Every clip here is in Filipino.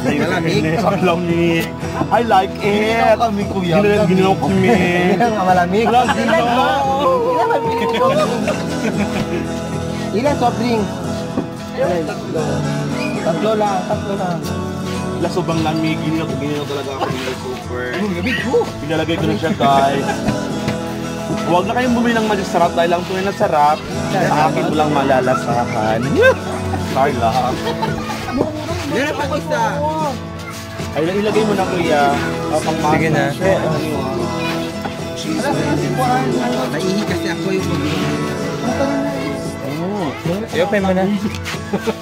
Malamig. Malamig. I like it. Ginaw kami, kuya. Ginaw kami. Ginaw nga malamig. Ilan soft drink? Tatlo lang. Sobrang lamig. Ginaw talaga ako ng super. Lamig ko. Pinalagay ko na siya, guys. Huwag na kayong bumili ng masarap dahil ang tunay na sarap. Sa akin mo lang malalasahan. Sorry lang. Meron pa isa. Ay, ilagay mo na, kuya. Sige na. Naihi kasi ako yung I-open mo na.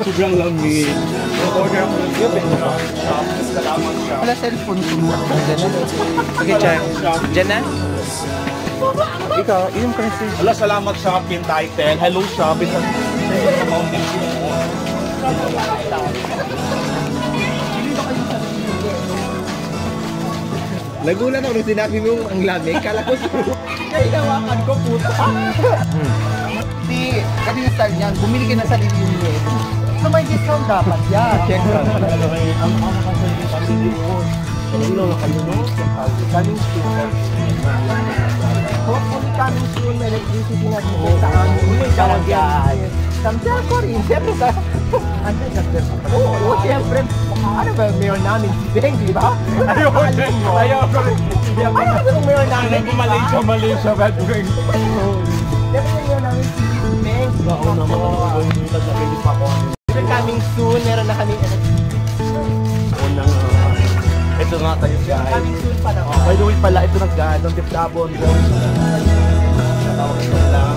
Sobrang lamig. Order ako ng i-open mo na. Salamat siya. wala cellphone ko. Sige, Char. Diyan na? Ikaw, inom ka na siya. Wala, salamat sa pin title. Hello, shop. It's a mountain mo. Nagulat ako nung sinabi mo ang lamig. Kala ko kaya inawakan ko puta. Kasi yung style niyan, bumili ka na sa review niya. So may discount dapat yan. Check lang. Ang makakasali kami dito. Hello, nakalimutan. Coming soon. Hopefully coming soon, may electricity na dito sa amin. Samsel ko rin. Siyempre ka. Ano samsel ko? Oo, siyempre. Ano ba yung mayor namin? Si Beng, di ba? Ayaw ko rin. Ano ba yung mayor namin? Malaysia, bad going. Siyempre yung mayor namin si Beng. Oo naman. Coming soon, meron na kami electricity. Unang, ito nga tayo guys. Coming soon pa naman. By the way pala, ito na guys, ang Tiptabon. Natawag ito lang.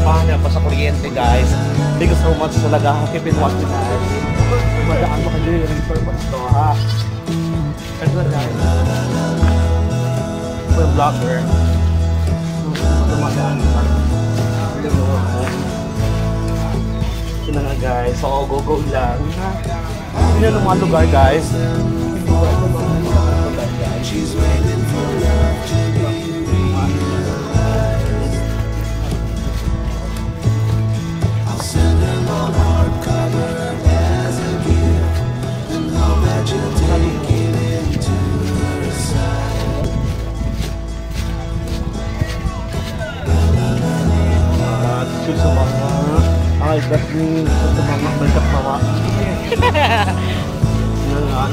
Pahanap pa sa kuryente guys. Thank you so much talaga. Keep in watching guys. Madaan mo kayo yung refer pa ito ha. Ito na guys. For vlogger. Tumadaan pa. Ito na nga guys. So go lang. Hindi na mga lugar guys. She's waiting for love to be realized. I'll send her my hardcover as a gift, and hope that you'll take it into her side. Shoot sa mga ay, that's me sa mga bantak mawa.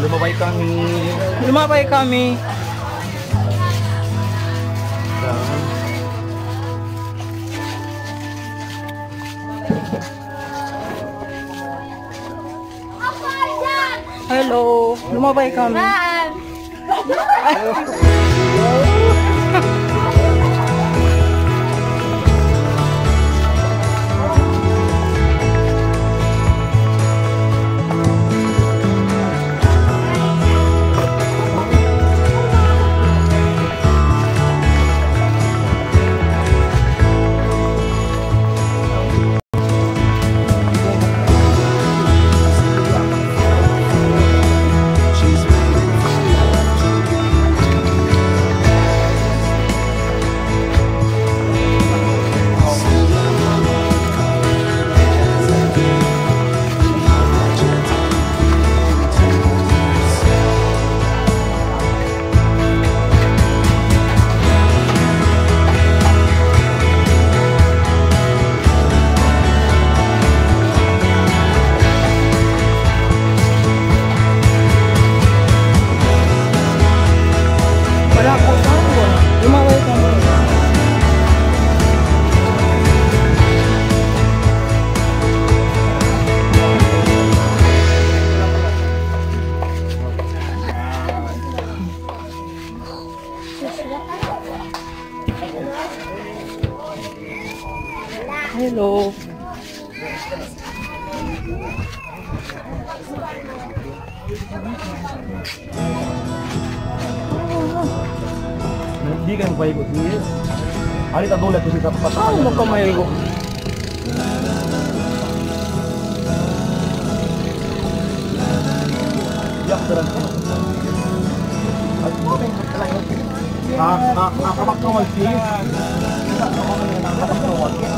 Lumabay kami. Lumabay kami. Hello. Lumabay kami. She's waiting for love to be I'll send her my hardcover as a gift, and hope that you'll take it into her side. Wala ko saan. Lumabay kami. Hello. Hindi ka magpahigot niya. Ano ito doon? Ito siya sa patay. Ano mo kamay ko? Yak, sarang ka. At mo, may lang yun. Kamakawal siya. Kamakawal siya.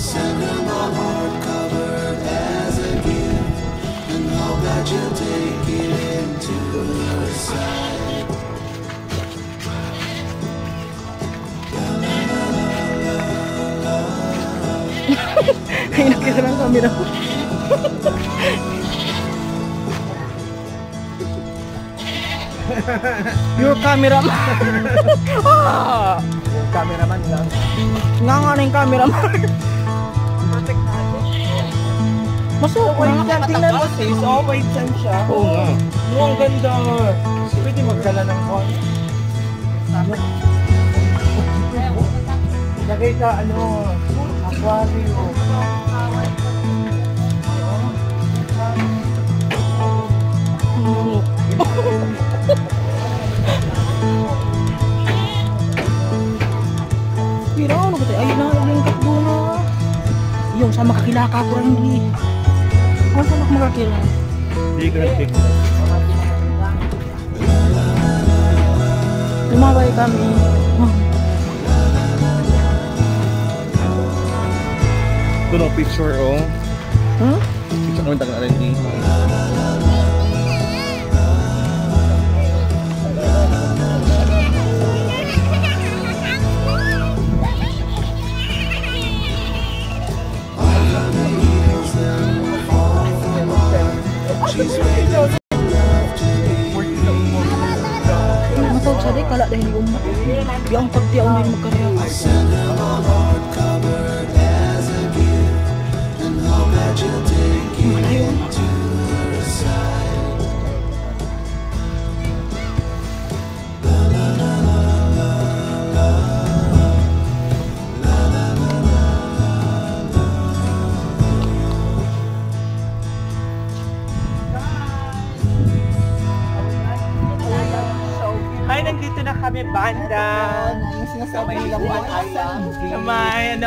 Send her my heart covered as a gift, and hope that you'll take it into her side. Ay, nakita ng camera ko. Your cameraman. Ah! Yung cameraman lang. Nga na yung cameraman. Masuk ko yung tingnan mo sis. Oh, wait, saan siya? Oo nga. No, ang ganda. Pwede magdala ng kwan. Lagay sa ano, aquarium. Pero ano ba tayo? Ayun na, yung katbuna. Yung sa makakilaka ko rin di. Ano sa makakilaka? Hindi ka nag-pick. Lumabay kami. Ito no, picture oh. Huh? Picture kami tagal RND. Matawag siya rin, kala dahil yung yung pagtiyaw na yung magkarya. Send her my heart covered as a gift, and hope that you'll take it into her side. Hi, nandito na kami, banda. Yung sinasabi nila Juan Island. Sa may,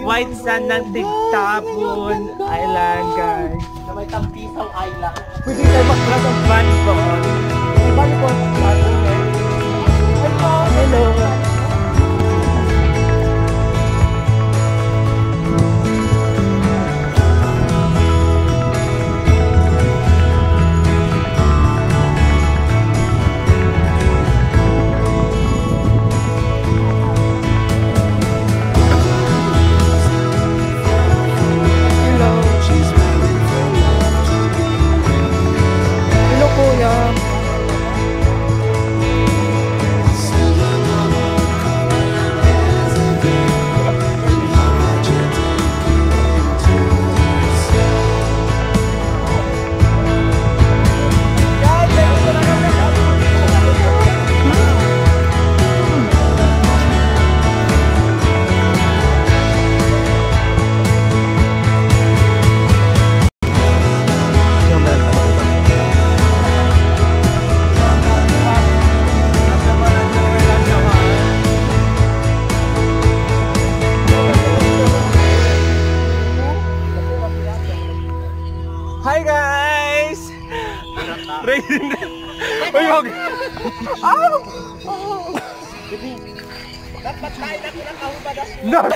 white sand ng Tigtabon Island, guys. Na may Tampisaw Island. Pwede tayo mag-class of volleyball. May volleyball sa plato. Hello. She's waiting for love to be Hello, kuya. Send her my heart covered as a gift, and hope that you'll take it into her side. Hi, guys! Rating na. Uy, wag! No!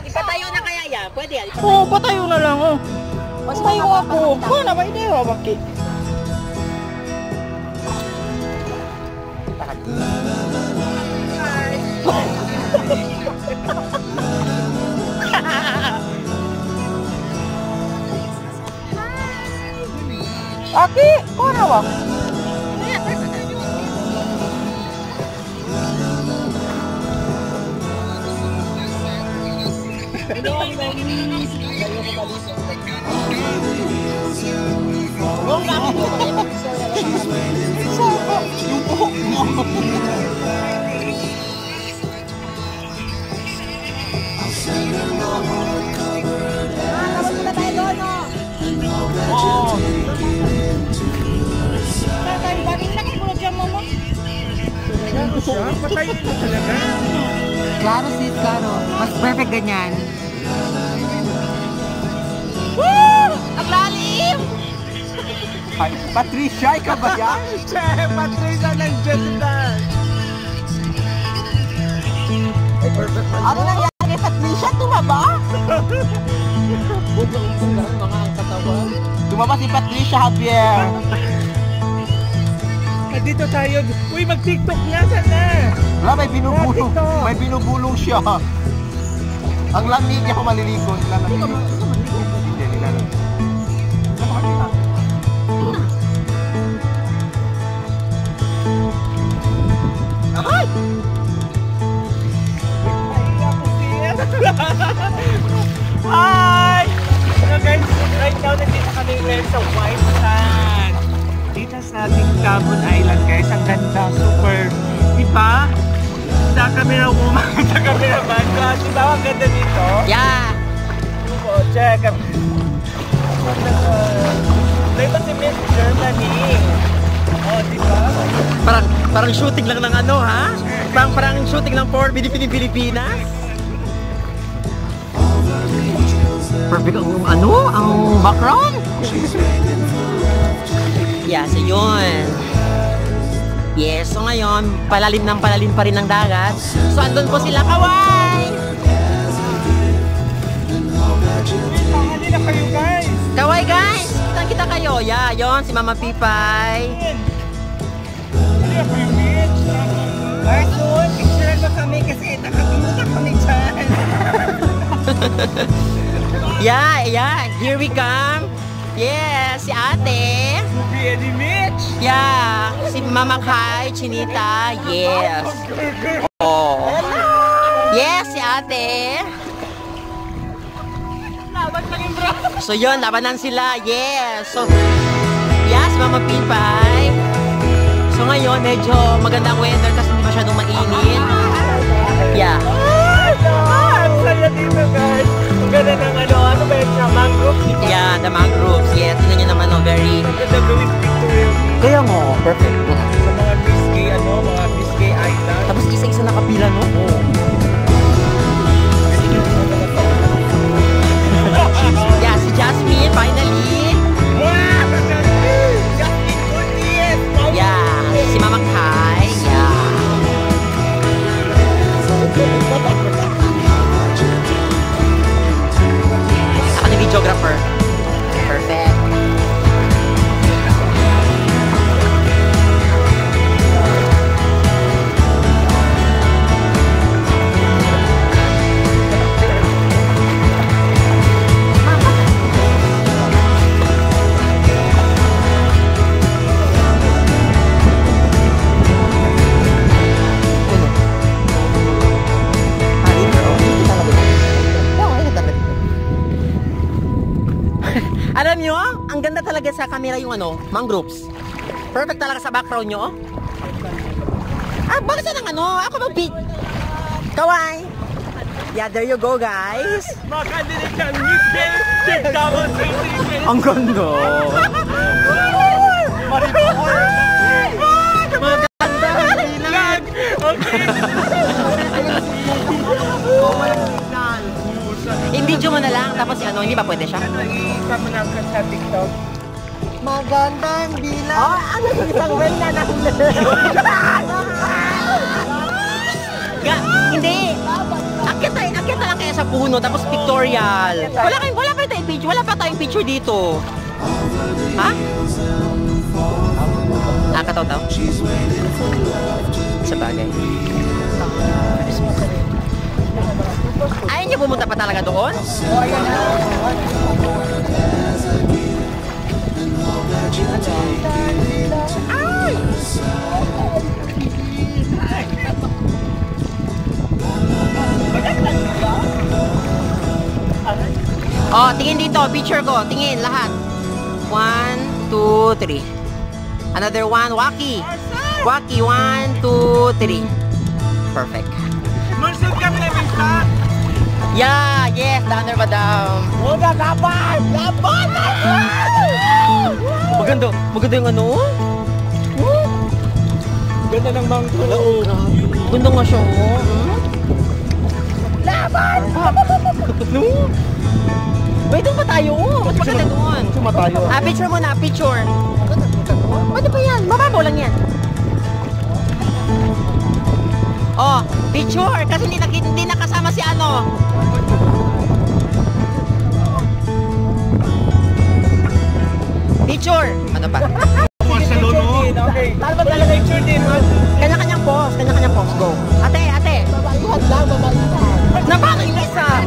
Ipatayo na kaya yan? Pwede yan? Oo, patayo na lang. Oh. Mas tayo ako. Oo, na ba hindi ako bakit? Aki, kau nawak? I'll send her my heart covered as a gift, and hope that you'll take it into her side. Patay na talaga. Klaro sis, klaro. Mas perfect ganyan. Ang lalim! Ay, Patricia, ikaw ba yan? Che, Patricia, nandiyan na. Ano nangyari kay Patricia? Tumaba? Tumaba si Patricia Javier. Dito tayo. Uy, mag-TikTok nga sana. Wala, may binubulong. May binubulong siya. Ang lamig niya kung maliligo. Hindi, nilalamig. Ay! Hi! So guys, right now nandito kami ngayon sa White Sand. Dito sa ating Tabon Island guys. Ang ganda, super. Diba? Sa camera woman, sa camera man. Diba ang ganda dito? Yeah. Oh, check. Dito si Miss Germany. Oh, diba? Parang shooting lang ng ano, ha? Parang shooting lang for Pilipinas. Perfect ang background. Yeah, so yun. Yes, so ngayon, palalim pa rin ng dagat. So andun po sila, kaway! Hindi na kayo guys. Kaway guys! Kita kayo. Yeah, yon si Mama Pipay. Hindi na kayo bitch. Arthur, picture mo kami kasi nakapinuta kami dyan. Yeah, here we come. Yes, si ate. Eddie Mitch. Yeah, si Mama Kai, Chinita. Yes. Oh. Yes, si ate. So yun, labanan sila. Yes. So, yes, Mama Pipay. So ngayon, medyo magandang weather kasi hindi masyadong mainit. Yeah. Ang saya dito guys. Ang ganda ng ano ba yung mangroves? Yeah, the mangroves. Yes, tingnan nyo naman, no, very... Ang ganda gawin pictorial. Kaya mo, perfect. Sa mga Biscay Island. Tapos isa-isa nakapila, no? Yeah, si Jasmine, finally. Yeah, si Mama Kai. Yeah. Ako na videographer. Perfect. Alam nyo, ang ganda talaga sa camera yung mangroves. Perfect talaga sa background nyo. Bakit sa nang ako mag-beat. Kawai. Yeah, there you go, guys. Mga kandinig yan, Miss Game, Chick Davos, Ang ganda. Lag! Okay. I-video mo na lang, tapos hindi ba pwede siya? I-come na sa TikTok. Magandang bilang. Oh, ano yung isang well na Hindi. Akyat na lang kaya sa puno, tapos pictorial. Wala pa tayong picture, wala pa tayong picture dito. Ha? Kataw-taw? Sa bagay. Ayaw niyo pumunta pa talaga doon? Oh, ayan na. Ay! Oh, tingin dito, picture ko. Tingin, lahat. 1, 2, 3. Another one, Waki. Waki, 1, 2, 3. Perfect. Mansud kami na Misa. Yeah, yes, Thunder Madam. Huwag laban! Laban! Maganda yung Ganda ng mangrove. Ganda nga siya, Laban! Wait, doon pa tayo, Mas maganda doon. Picture mo na, picture. Pwede pa yan, mababaw lang yan. Oh, picture! Kasi hindi nakasama si ano. Picture! Ano pa? Okay. Saan ba talaga picture din? Kanya-kanyang pose. Kanya-kanyang pose. Go. Ate, ate. Babaihan lang, babaihan. Napakainis ah.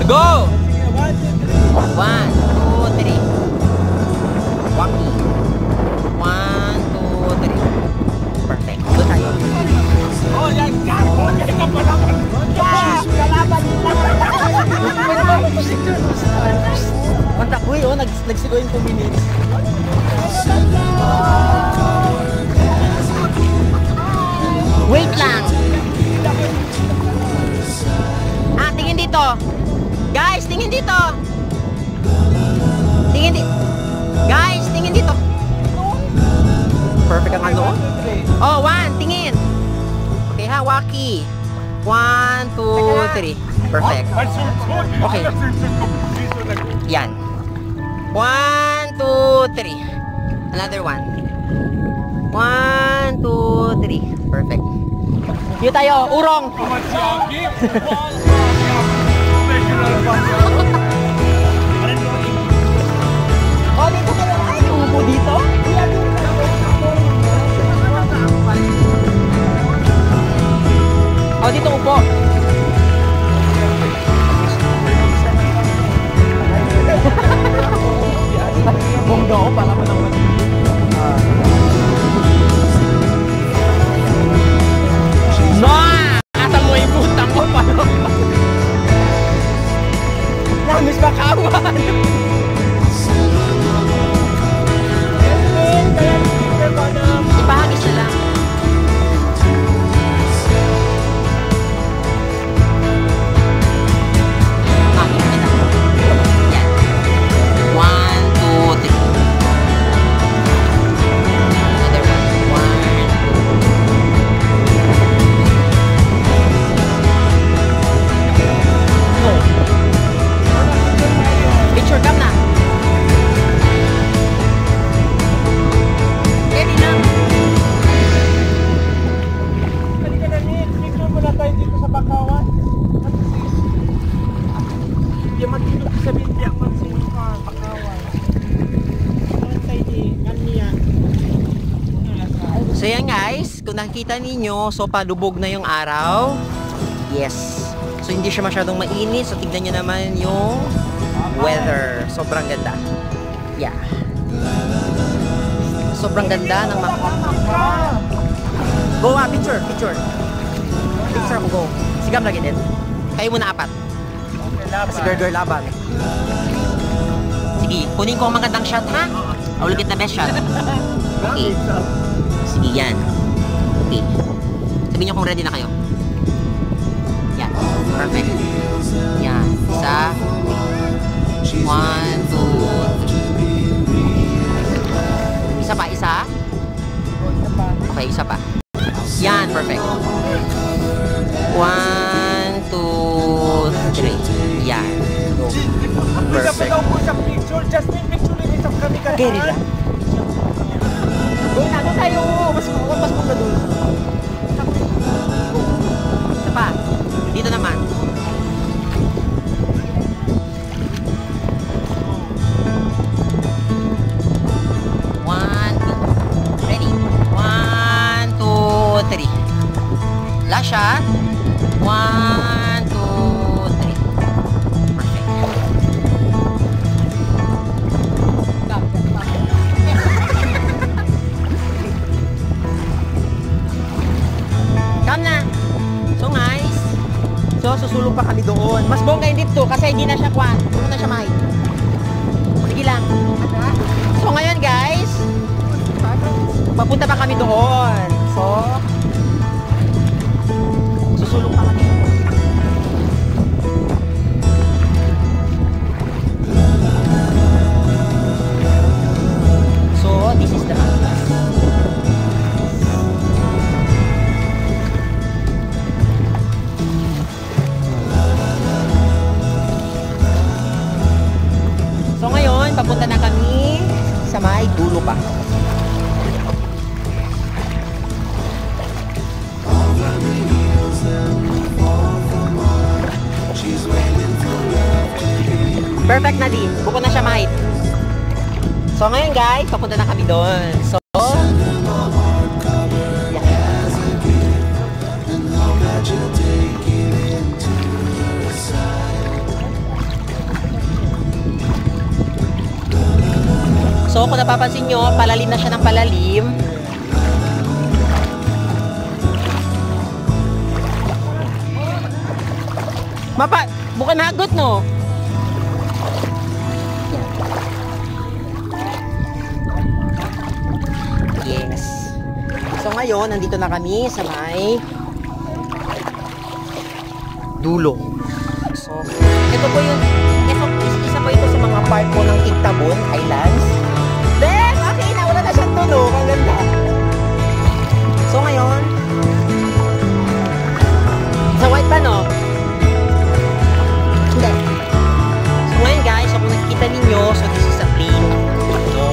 Go! 1, 2, 3. Waki. 1, 2, 3. Perfect. Doon tayo. Oh, yan ka! Okay ka pala! Kalaban nila. Ang takboy, oh. Nagsigo yung 2 minutes. Wait lang. Ah, tingin dito. Guys, tingin dito. Tingin dito. Guys, tingin dito. Perfect ang ano. Oh, 1, tingin. Okay ha, Waki. 1, 2, 3. Perfect. Okay. Yan. 1, 2, 3. Another one. 1, 2, 3. Perfect. Dito tayo, urong. Oh, dito ka lang. Ay, upo dito. Oh, dito upo. Bongga ko, para pa naman. No! Asal mo yung putang ko pa. Namis makawan. Ipahagis na lang. Ah, yun na. Yan. 1, 2, 3. Another one. 1, 2. Picture cam na. Ready na. Halika na, Nick. Picture mo na tayo dito sa Bakawan. Hindi magdito sa Binti ako sa Bakawan. Ano tayo di? Kanya. So yan guys, kung nakikita ninyo, so palubog na yung araw. Yes. So hindi siya masyadong mainit. So tignan nyo naman yung weather. Sobrang ganda. Yeah. Sobrang ganda ng mga... Go picture, picture. Picture ako, go. Sigam lagi din. Kayo muna 4. Kasi girl laban. Sige, kunin ko ang magandang shot ha. I will get the best shot. Okay. Sige, yan. Okay. Sabihin nyo kung ready na kayo. Yan. Perfect. Yan. Isa. 1, 2, 3. Isa pa, isa. Okay, isa pa. Yan, perfect. 1, 2, 3. Yan. Perfect. Picture, just take picture din isang kami ka. Okay, Rila. Doon na tayo. Mas punta doon. Isa pa. Dito naman. Last shot. 1, 2, 3. Perfect. Come na. So guys, so susulong pa kami doon. Mas bongga yung dito kasi hindi na siya kwan. Hindi na siya may. Sige lang. So ngayon guys, papunta pa kami doon. So susulong pa kami. So, this is the house. So, ngayon, papunta na kami Perfect na din. Buko na siya mahit. So ngayon guys, papunta na kami doon. So, So kung napapansin nyo, palalim na siya ng palalim. Bukan hagot no? Yes. So ngayon, nandito na kami sa may dulo. So, ito po yung isa po ito sa mga part po ng Tigtabon Islands. Then, okay na, wala na siyang tulog. Ang ganda. So ngayon, sa white pa no? Hindi. So ngayon guys, so kung nakikita ninyo, so this is a plain. So,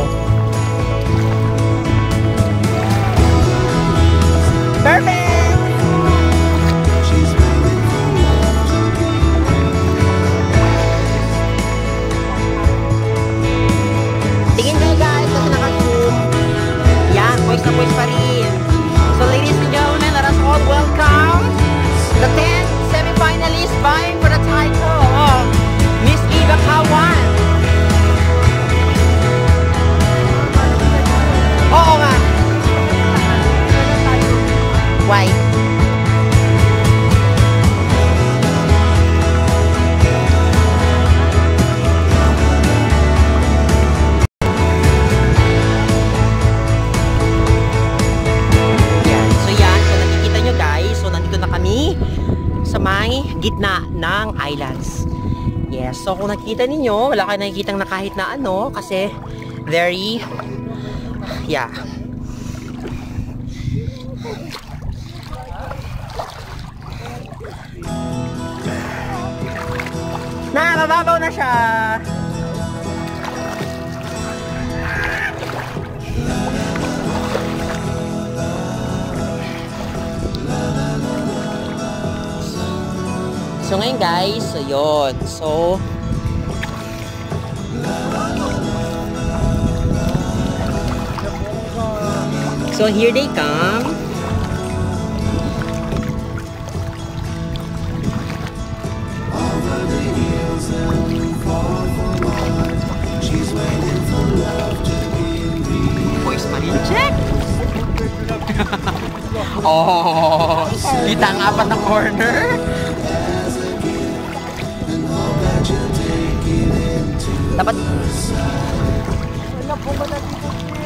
perfect! Tingin kayo guys, kasi naka-zoom. Yan, voice na voice pa rin. So ladies and gentlemen, let us all welcome the 10 semi-finalists vying for the title of Miss Eva Kawan. Oo nga. Why? Sa may gitna ng islands. Yes, so kung nakikita ninyo, wala kayo nakikitang na kahit na ano kasi very yeah. Mababaw na siya. So ngayon guys, so yun. So here they come. Voice pa rin, check! Oh, kita ang apat na corner. Dapat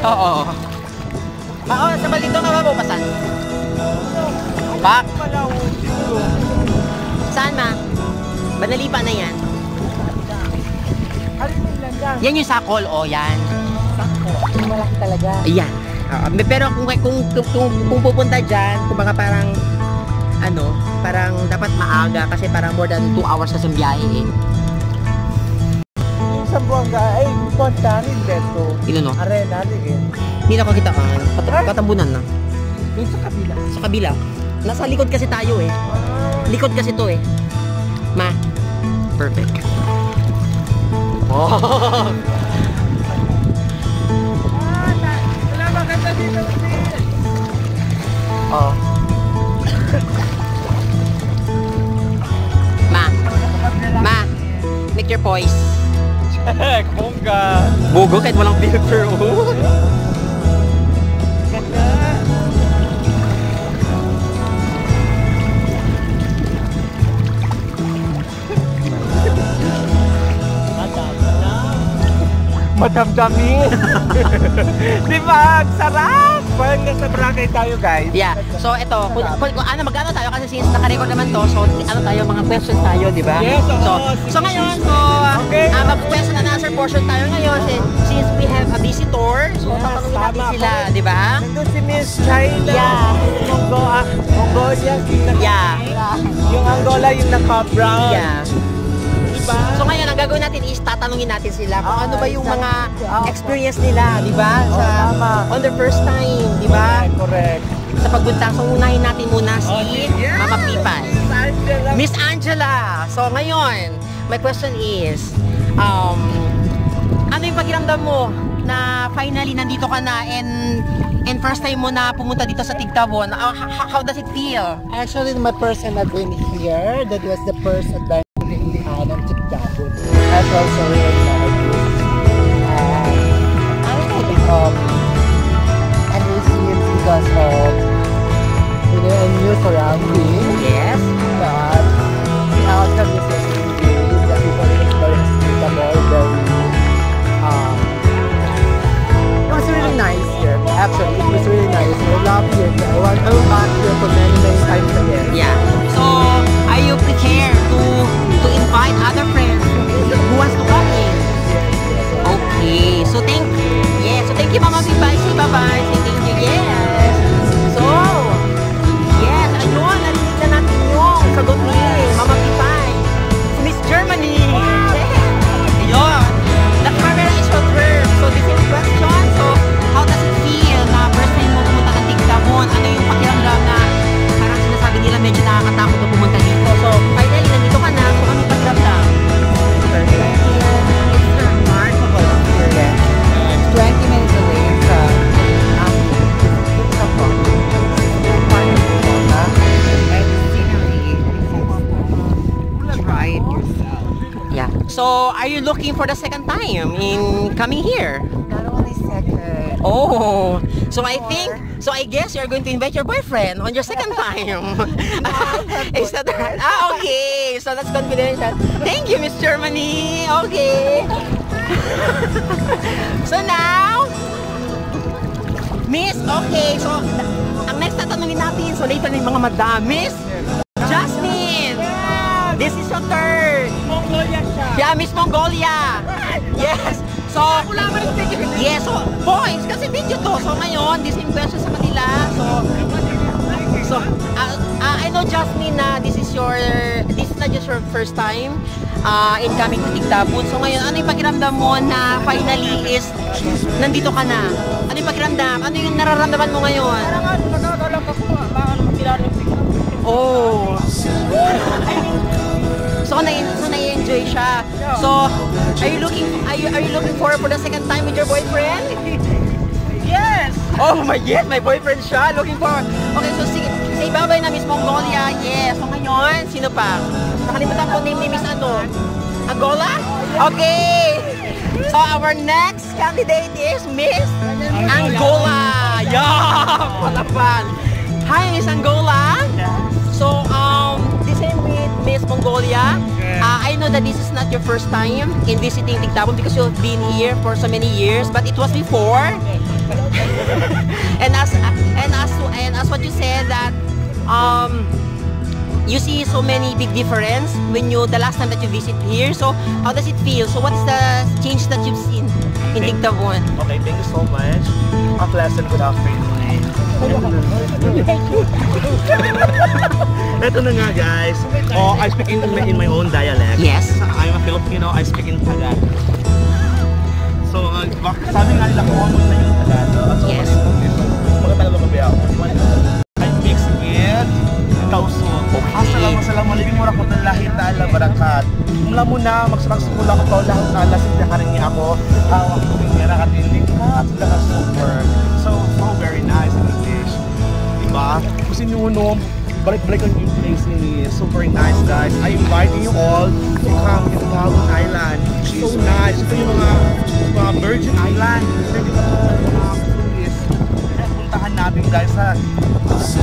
oo. Oo, sa balito nga ba pasan? Pak. Saan ma? Banalipa na yan. Yan yung sakol, oh yan. Sakol. Malaki talaga. Ayan. Pero kung pupunta dyan, kung baka parang ano, parang dapat maaga kasi parang more than 2 hours na sa biyahe eh. Sa Buanga ay punta rin dito. Ino no? Arena din. Hindi na kakitaan. Katambunan na. Yung sa kabila. Sa kabila. Nasa likod kasi tayo eh. Likod kasi to eh. Ma. Perfect. Oh. Wala maganda dito. Oh. Ma. Make your voice. Bongga. Bugo kahit walang filter. Oh. Ganda. Madamdamin. Di ba? Sarap! Parang nasa Boracay tayo, guys. Yeah. So ito, kung ano magano tayo kasi since naka-record naman to, so ano tayo mga questions tayo, di ba? Yes, oo. So ngayon, so Okay. mag-question and answer portion tayo ngayon since we have a visitor. So Yes, tatanungin natin tama. sila, di ba? Nandun si Miss China. Yeah. Mongolia. Yeah. Yung Angola, yung naka-brown. Yeah. Diba? So ngayon, ang gagawin natin is tatanungin natin sila kung ano ba yung mga Ah, experience nila, di ba? Sa tama. on their first time, di ba? Correct. Sa pagbuntang. So unahin natin muna si Yeah. Mama Pipay. Angela. Miss Angela. So ngayon, my question is, ano yung pakiramdam mo na finally nandito ka na and first time mo na pumunta dito sa Tigtabon? How does it feel? Actually, my first time I've been here, that was the first adventure in the island of Tigtabon. I felt so really nervous. I don't know, and you see it because of a new surrounding. Yes. But the outcome is just really good. The people experience Tigtabon very it was really nice here. Actually, it was really nice. I love here. I will back here for many times again. Yeah. So, are you prepared to invite other friends who wants to come in? Okay. So, thank you, Mama Pipay. Say bye-bye. Say thank you. Yes. So, yes. Ayun, narinig na natin yung sagot ni Mama Pipay. Si Miss Germany. Ayun. The camera is your verb. So, this is question. So, how does it feel na first time mo pumunta ng Tigtabon? Ano yung pakiramdam na parang sinasabi nila medyo nakakatakot na pumunta dito? So, finally, nandito ka na. So, ano yung pakiramdam? It's a remarkable experience. 20 minutes away from and the scenery. Try it yourself. Yeah. So, are you looking for the second time in coming here? Not only second. Oh, so I guess you're going to invite your boyfriend on your second time. Is that right? Okay. So that's confidential. Thank you, Miss Germany. Okay. So now, Miss, okay. So, ang next tatanungin natin, so later na yung mga madam. Miss Jasmine, this is your turn. Mongolia siya. Yeah, Miss Mongolia. Yes. So, yes, so, points, kasi video to. So, ngayon, the same question sa kanila. So, I know, Jasmine, na this is not just your first time in coming to Tigtabon. So, ngayon, ano yung pakiramdam mo na finally is nandito ka na? Ano yung pakiramdam? Ano yung nararamdaman mo ngayon? Parang nagkakalap ako, makakilala yung Tigtabon. Oh. So na-enjoy siya. So, are you looking forward for the second time with your boyfriend? Yes! Oh my yes, my boyfriend siya. Looking forward. Okay, so sige, say bye-bye na Miss Mongolia. Yes. So ngayon, sino pa? Nakalimutan ko name ni Miss ano? Angola? Okay. So our next candidate is Miss Angola. Yeah! Palapan. Hi, Miss Angola. So, the same with Miss Mongolia. I know that this is not your first time in visiting Tigtabon because you've been here for so many years, but it was before. and as what you said that you see so many big difference when the last time that you visit here. So, how does it feel? So, what is the change that you've seen in Tigtabon? Okay, thank you so much. A pleasant good afternoon. Ito na nga guys. Oh, I speak in my own dialect. Yes. I'm a Filipino, I speak in Tagalog. So, sabi nga nila kung ano na yung Tagalog. So, Yes. Magkatagalog ka ba ako? I mix with kauso. Assalamualaikum warahmatullahi ta'ala barakat. Mula muna, magsarang-sukula ko to lahat na alas hindi ka rin niya ako. Ako pinira ka tindig ka, sila ka super. So very nice in English. Diba? Kasi nyo balik-balik ang yung place ni super nice guys. I inviting you all to come to Tigtabon Island. So nice. Ito yung mga Virgin Island. Pwede ka po mga tourist. Puntahan natin guys ha. So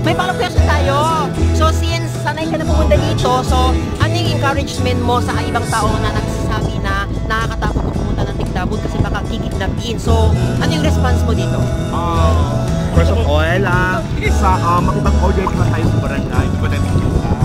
may follow-up question tayo. So, since sanay ka na pumunta dito, so, ano yung encouragement mo sa ibang tao na nagsasabi na nakakatakot pumunta ng Tigtabon kasi baka kikidnapin? So, ano yung response mo dito? First of all, makipag-order ka tayo sa barangay.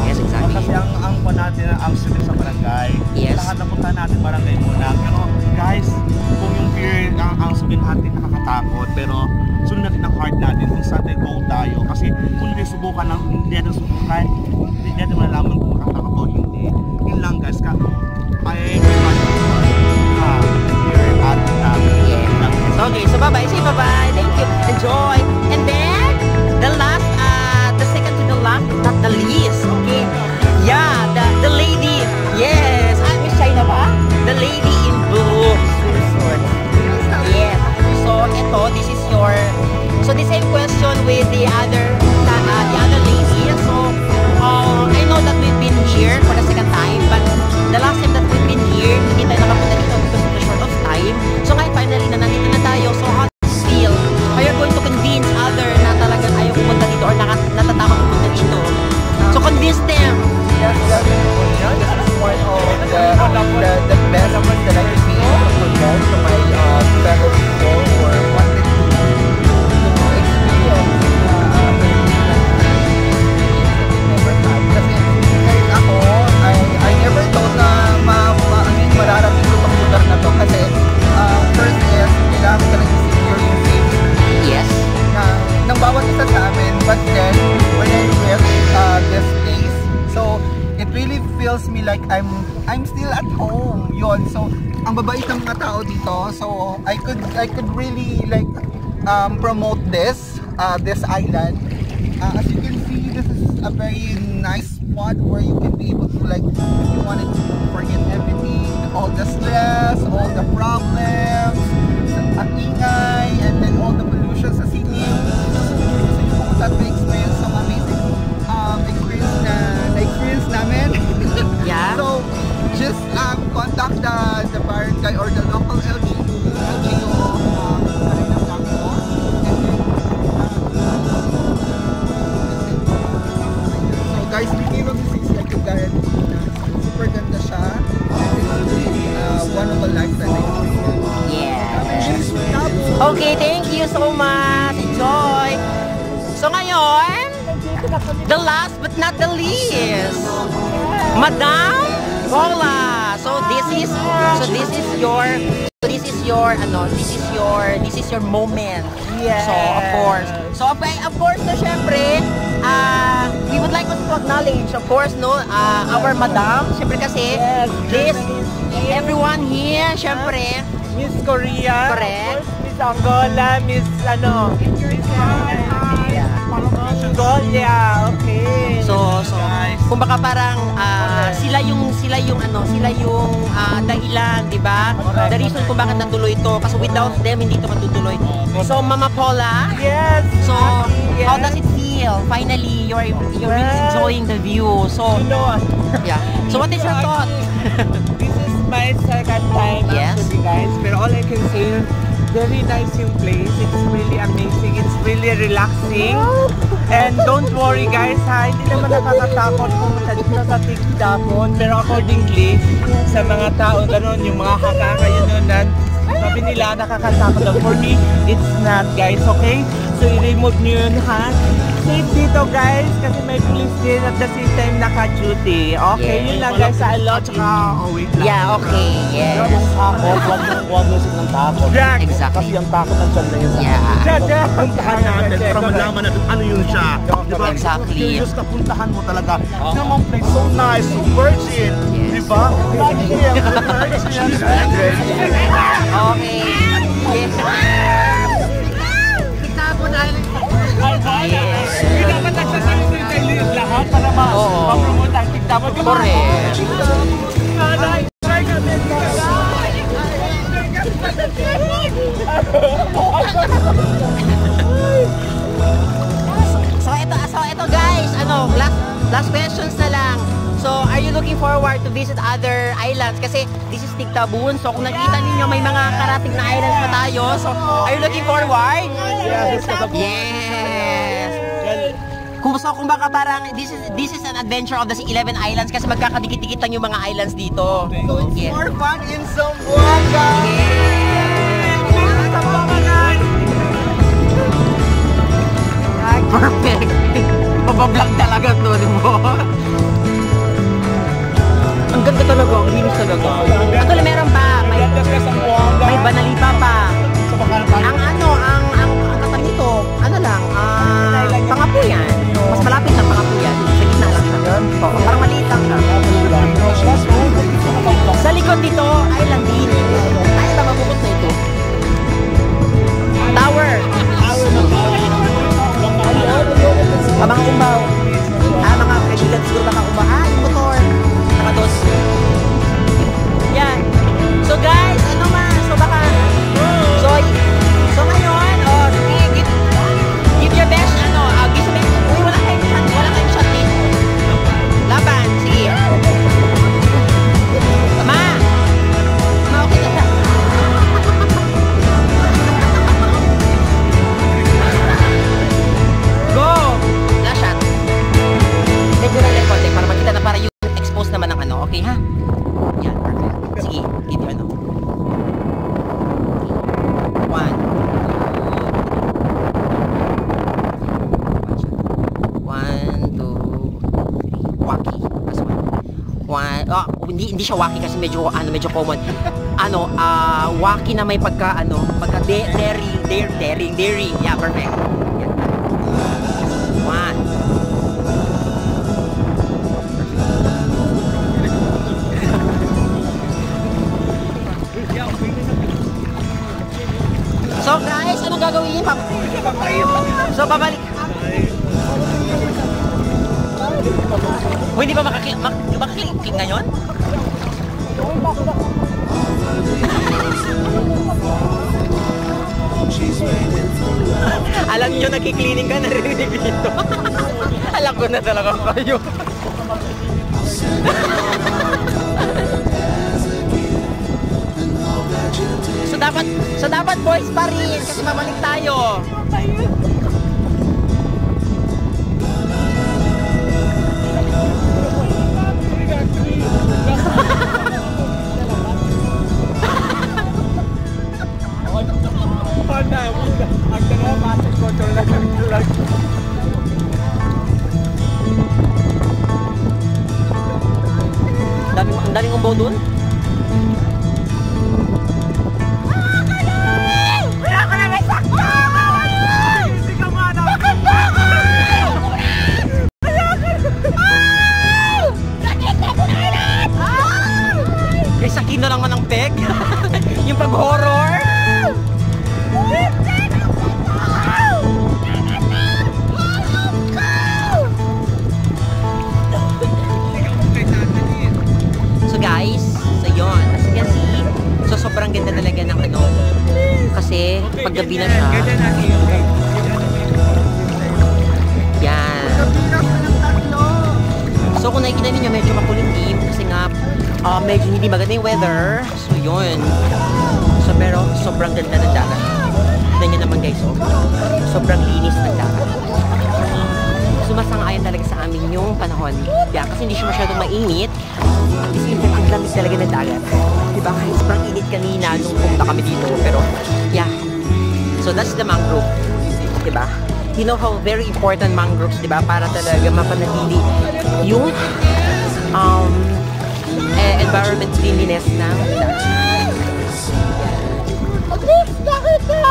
Yes, exactly. Kasi ang pa natin ang student sa barangay. Yes. Lahat na punta natin barangay muna. Pero guys, kung yung fear ang sabihin natin nakakatakot, pero sunod natin ang heart natin kung saan tayo go tayo. Kasi kung hindi subukan lang, hindi natin subukan, hindi natin malalaman kung makakatakot o hindi. Yun lang guys, here at Yeah. Okay, so bye-bye. Say bye-bye. Thank you. Enjoy. And then, the second to the last, not the least, okay? Yeah, the lady. Yes. Miss China with the other ladies. So I know that we've been here for the second time, but the last time that we've been here, hindi tayo nakapunta dito because of the short of time. So ngayon finally na nandito na tayo. So how do you feel? How you're going to convince other na talagang ayaw pumunta dito or natatakot pumunta dito? So convince them. Yes, definitely. This is one of the best ones that I could be able to promote to my fellow people who are wanting to experience never had. Kasi kahit ako, I never thought na mararating ko itong lugar na to kasi first is kailangan talaga secure yung safety. Yes. Ng bawat isa sa amin, but then when I reached this place, so it really feels me like I'm still at home. Yon. So ang babait ng mga tao dito. So I could really like promote this island. As you can see, this is a very nice spot where you can be able to like if you wanted to forget everything, all the stress, all the problems, ang ingay, and then all the pollution sa city. So you pumunta to experience some amazing experience na na-experience namin. Yeah. So just contact the barangay or the local LGU so guys, Bikini Room is like a garden. Super ganda siya. It's really one of a lifetime experience. Yeah. Okay, thank you so much. Enjoy. So ngayon, the last but not the least, Madam Paula. So this is your moment. Yes. So of course, no, syempre, we would like also to acknowledge, of course, no, our Madam, syempre kasi, this, everyone here, syempre, Miss Korea. Correct. Miss Angola, Miss Mongolia, okay. So kumbaga parang sila yung dahilan, di ba? The reason kung bakit natuloy ito kasi without them hindi ito matutuloy. So Mama Paula, Yes. so yes. how does it feel? Finally, you're really enjoying the view. So You know, yeah. So what is your thought? this is my second time Yes. actually, guys. But all I can say, very nice yung place. It's really amazing. It's really relaxing. And don't worry guys ha, hindi naman nakakatakot pumunta dito sa Tigtapon. Pero accordingly, sa mga tao ganun, yung mga kakakayununan, sabi nila nakakatakot lang. For me, it's not guys, okay? So i-remove nyo yun ha. Safe dito guys, kasi may police din at the same time naka-duty. Okay, Yeah. yun lang guys sa alot. Tsaka, wait lang. Yeah, okay. Yes. Huwag mo silang takot. Jack! Exactly. Kasi ang takot ng tiyan na yun. Yeah. Puntahan natin para malaman natin ano yun siya. Diba? Exactly. Curious ka, puntahan mo talaga. Namang place, so nice, so virgin. Yes. Diba? Like him, virgin. Okay. Yes. Tigtapon Island. Yes. Hindi dapat nagsasalita tayo lahat para ma-promote ang Tigtapon. Correct. Try kami. So ito guys, last questions na lang. So, are you looking forward to visit other islands? Kasi this is Tigtabun. So, kung nakita ninyo may mga karating na islands pa tayo. So, are you looking forward? Yes. Yes. Kung baka parang this is an adventure of the 11 islands kasi magkakadikit-dikit lang yung mga islands dito. So it's Yeah. more fun in Zamboanga. Perfect. Pabablog talaga to, di mo? Ang ganda talaga, ang linis talaga. Actually, meron pa. May Banalipa pa. Ang katang nito, Pangapuyan. Mas malapit lang Pangapuyan. Sa gitna lang siya. Oo, parang maliit lang siya. Sa likod dito, island din. Ay, mabukot na ito. Tower. Mga umbaw. Mga kaibigan siguro baka umbaw. Yung motor. Nakados. Yan. So guys, so baka hindi siya wacky kasi medyo common. Wacky na may pagka dairy. Yeah, perfect. Yan. One. So guys, anong gagawin? So babalik. Hindi ba makaklik ngayon? Alam nyo, nagki-cleaning ka, narinig dito. Alam ko na talaga kayo. So dapat boys pa rin kasi babalik tayo. Ang daming umbaw dun. Sakino lang man ang peg. Yung pag-horror. So guys, so yun. As you can see, so sobrang ganda talaga ng kasi paggabi na siya. Yan. So kung nakikita ninyo, medyo makulimlim kasi nga medyo hindi maganda yung weather. So yun. So pero sobrang ganda ng dagat. Tignan nyo naman guys, sobrang linis ng dagat. Sumasang-ayon talaga sa amin yung panahon. Yeah, kasi hindi siya masyadong mainit. At least yung lamig talaga ng dagat. Diba? Kahit sobrang init kanina nung pumunta kami dito. Pero yeah. So that's the mangrove. Diba? You know how very important mangroves, diba? Para talaga mapanatili yung environment cleanliness ng dagat. Bakit ka?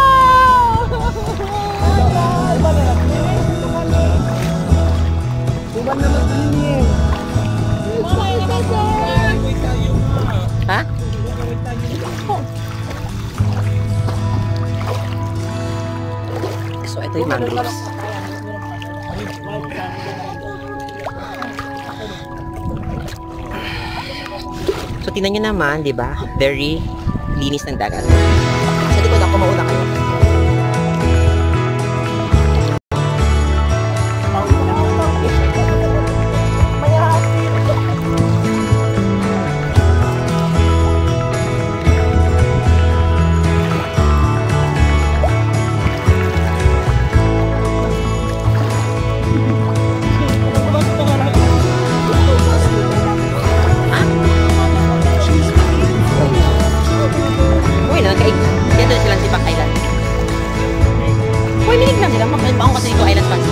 Ha? So ito yung mangroves. So tingnan nyo naman, di ba? Very linis ng dagat. Sa likod ako, mauna kayo. Magbaong kasi dito island pass.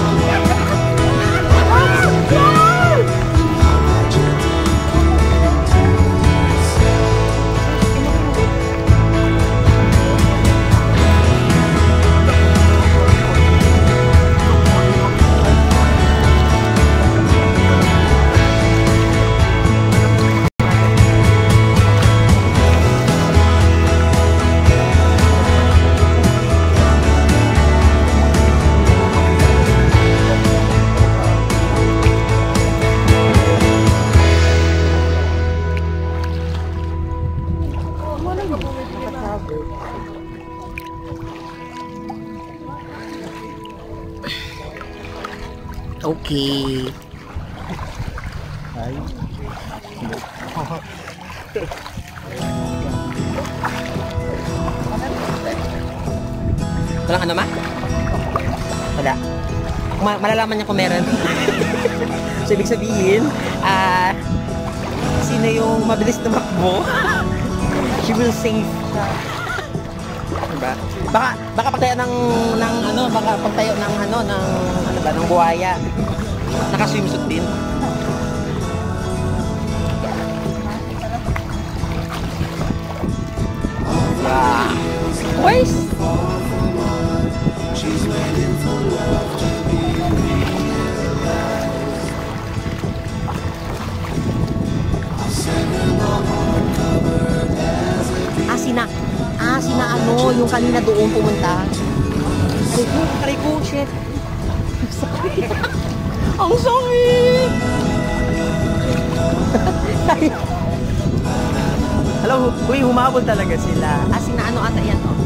Okay. Walang ano ma? Wala. Malalaman niya kung meron. So ibig sabihin, sino yung mabilis tumakbo? She will save. Diba? Baka pagtayo ng buhaya. Naka-swimsuit din. Yeah. Boys. Sina ano, yung kanina doon pumunta. Aray ko, shit. Ang sakit! Hello, uy, humabol talaga sila. Sina ano ata yan, oh.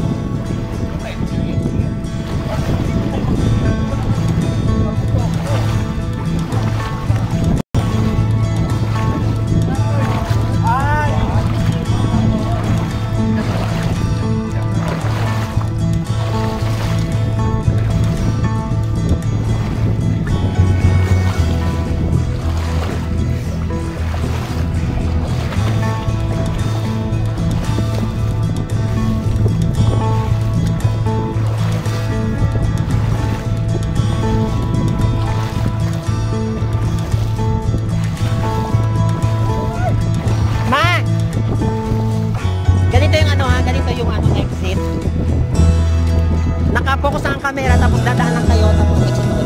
Naka-focus ang camera, tapos dadaan lang kayo, tapos exit mo.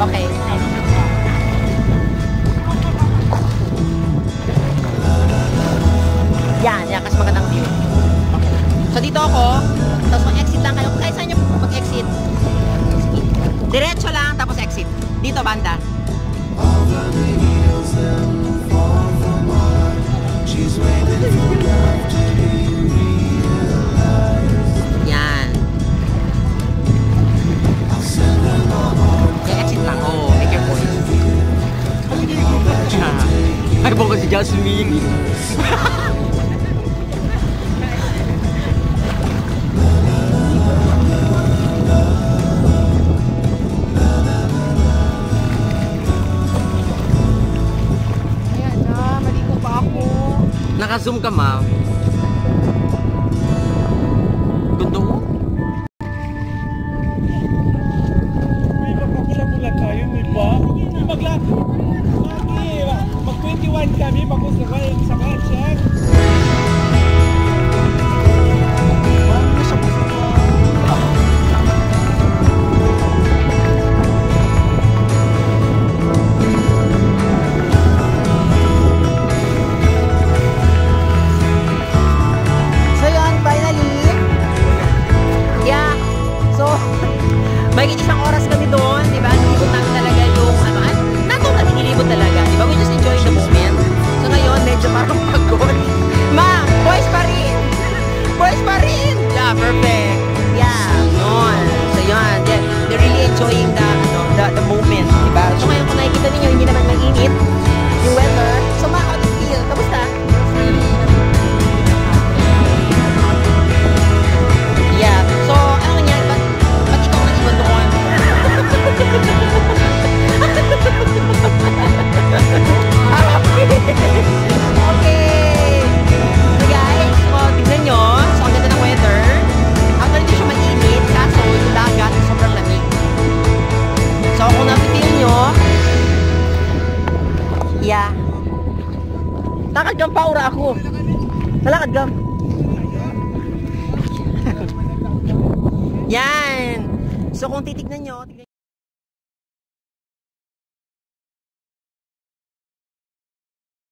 Okay. Yan, kasi magandang view. Okay. So dito ako, tapos mag-exit lang kayo. Kahit saan nyo mag-exit. Diretso lang, tapos exit. Dito, banda. Yan. Exit lang. Oh, make your voice. Ay, baka si Jasmine. Naka-zoom ka, ma'am. Gundo mo? May magpapula-pula tayo, may ba? Mag-21 kami, mag-usapay sa kansyag. May isang oras kami doon, di ba? Nilibot namin talaga yung ano, nilibot talaga, di ba? We just enjoy the moment. So ngayon, medyo parang pagod. Ma, boys pa rin! Boys pa rin! Yeah, perfect. Yeah, yun. So yun, they're really enjoying the moment, di ba? So ngayon, kung nakikita ninyo, hindi naman mainit yung weather. So ma, how do you feel? Kamusta? Yeah. So, ano nangyari? Ba't ikaw nag-iwan doon? Okay. So guys, tignan nyo. So, ang ganda ng weather. Actually, hindi siya mainit. Kaso, yung dagat, sobrang lamig. So, kung napitin nyo, yeah. Lakad gam, paura ako. Salakad gam. Yan. So kung titignan nyo,